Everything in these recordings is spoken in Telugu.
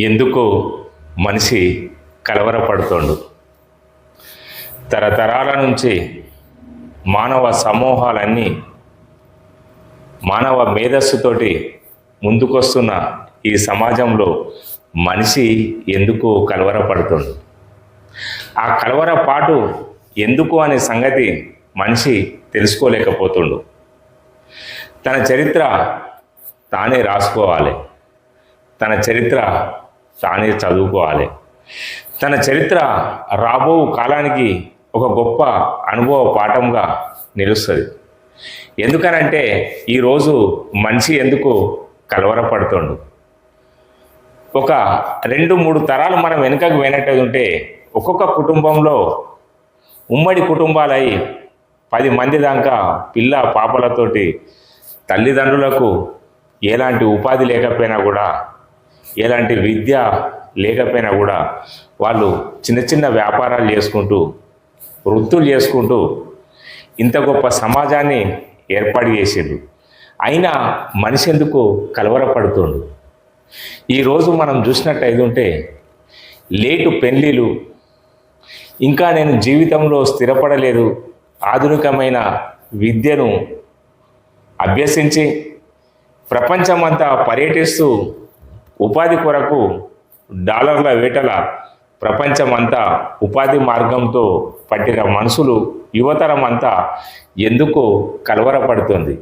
ఎందుకు మనిషి కలవరపడుతోండు. తరతరాల నుంచి మానవ సమూహాలన్నీ మానవ మేధస్సుతోటి ముందుకొస్తున్న ఈ సమాజంలో మనిషి ఎందుకు కలవరపడుతోండు. ఆ కలవరపాటు ఎందుకు అనే సంగతి మనిషి తెలుసుకోలేకపోతుండు. తన చరిత్ర తానే రాసుకోవాలి, తన చరిత్ర తానే చదువుకోవాలి. తన చరిత్ర రాబో కాలానికి ఒక గొప్ప అనుభవ పాఠంగా నిలుస్తుంది. ఎందుకనంటే ఈరోజు మనిషి ఎందుకు కలవరపడుతుండు. ఒక 2-3 తరాలు మనం వెనుకకు పోయినట్టు ఉంటే ఒక్కొక్క కుటుంబంలో ఉమ్మడి కుటుంబాలై 10 మంది దాకా పిల్ల పాపలతోటి తల్లిదండ్రులకు ఎలాంటి ఉపాధి లేకపోయినా కూడా, ఎలాంటి విద్య లేకపోయినా కూడా వాళ్ళు చిన్న చిన్న వ్యాపారాలు చేసుకుంటూ, వృత్తులు చేసుకుంటూ ఇంత గొప్ప సమాజాన్ని ఏర్పాటు చేసిండు. అయినా మనిషి ఎందుకు కలవరపడుతుండు. ఈరోజు మనం చూసినట్టు ఉంటే లేటు పెళ్ళిళ్ళు, ఇంకా నేను జీవితంలో స్థిరపడలేదు, ఆధునికమైన విద్యను అభ్యసించి ప్రపంచమంతా పర్యటిస్తూ ఉపాధి కొరకు డాలర్ల వేటల ప్రపంచమంతా ఉపాధి మార్గంతో పట్టిన మనుషులు, యువతరం అంతా ఎందుకు కలవరపడుతుంది.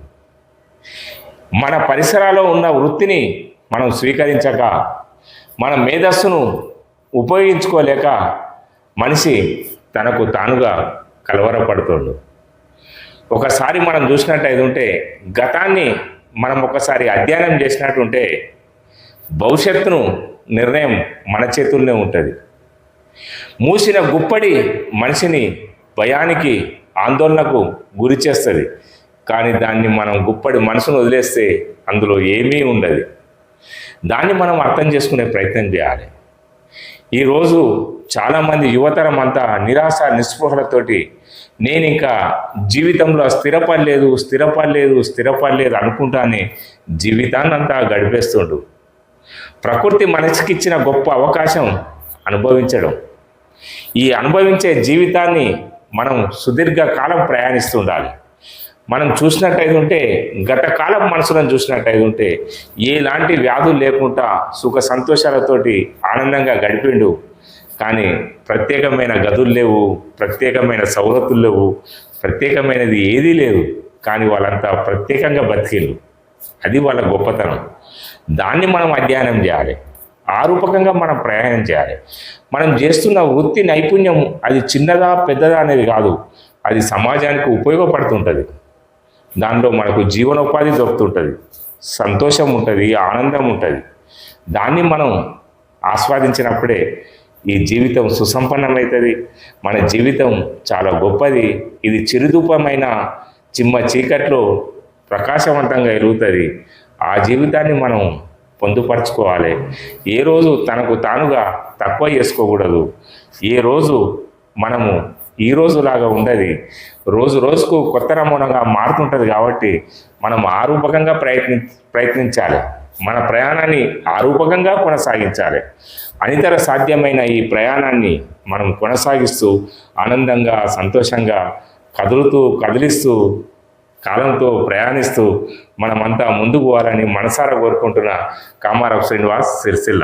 మన పరిసరాల్లో ఉన్న వృత్తిని మనం స్వీకరించక, మన మేధస్సును ఉపయోగించుకోలేక మనిషి తనకు తానుగా కలవరపడుతుండు. ఒకసారి మనం చూసినట్టు ఉంటే, గతాన్ని మనం ఒకసారి అధ్యయనం చేసినట్టుంటే భవిష్యత్తును నిర్ణయం మన చేతుల్లోనే ఉంటుంది. మూసిన గుప్పడి మనిషిని భయానికి, ఆందోళనకు గురి చేస్తుంది. కానీ దాన్ని మనం గుప్పడి మనసును వదిలేస్తే అందులో ఏమీ ఉండదు. దాన్ని మనం అర్థం చేసుకునే ప్రయత్నం చేయాలి. ఈరోజు చాలామంది యువతరం అంతా నిరాశ నిస్పృహలతోటి నేను ఇంకా జీవితంలో స్థిరపడలేదు అనుకుంటానే జీవితాన్ని అంతా గడిపేస్తుండు. ప్రకృతి మనసుకి ఇచ్చిన గొప్ప అవకాశం అనుభవించడం. ఈ అనుభవించే జీవితాన్ని మనం సుదీర్ఘకాలం ప్రయాణిస్తుండాలి. మనం చూసినట్టయితే ఉంటే, గత కాలం మనసులను చూసినట్టయితే ఉంటే ఎలాంటి వ్యాధులు లేకుండా సుఖ సంతోషాలతోటి ఆనందంగా గడిపిండు. కానీ ప్రత్యేకమైన గదులు లేవు, ప్రత్యేకమైన సౌలతులు లేవు, ప్రత్యేకమైనది ఏదీ లేదు. కానీ వాళ్ళంతా ప్రత్యేకంగా బతికిళ్ళు. అది వాళ్ళ గొప్పతనం. దాన్ని మనం అధ్యయనం చేయాలి. ఆ రూపకంగా మనం ప్రయాణం చేయాలి. మనం చేస్తున్న వృత్తి నైపుణ్యం అది చిన్నదా పెద్దదా అనేది కాదు, అది సమాజానికి ఉపయోగపడుతుంటుంది. దానిలో మనకు జీవనోపాధి దొరుకుతుంటుంది, సంతోషం ఉంటుంది, ఆనందం ఉంటుంది. దాన్ని మనం ఆస్వాదించినప్పుడే ఈ జీవితం సుసంపన్నమవుతుంది. మన జీవితం చాలా గొప్పది. ఇది చిరుదూపమైన చిమ్మ చీకట్లో ప్రకాశవంతంగా ఎరుగుతుంది. ఆ జీవితాన్ని మనం పొందుపరచుకోవాలి. ఏ రోజు తనకు తానుగా తక్కువ చేసుకోకూడదు. ఏ రోజు మనము ఈ రోజులాగా ఉండదు. రోజు రోజుకు కొత్త నమూనాగా మారుతుంటుంది. కాబట్టి మనం ఆ రూపకంగా ప్రయత్నించాలి. మన ప్రయాణాన్ని ఆ రూపకంగా కొనసాగించాలి. అనితర సాధ్యమైన ఈ ప్రయాణాన్ని మనం కొనసాగిస్తూ ఆనందంగా, సంతోషంగా కదిలిస్తూ కాలంతో ప్రయాణిస్తూ మనమంతా ముందుకు పోవాలని మనసారా కోరుకుంటున్న కామారావు శ్రీనివాస్, సిరిసిల్ల.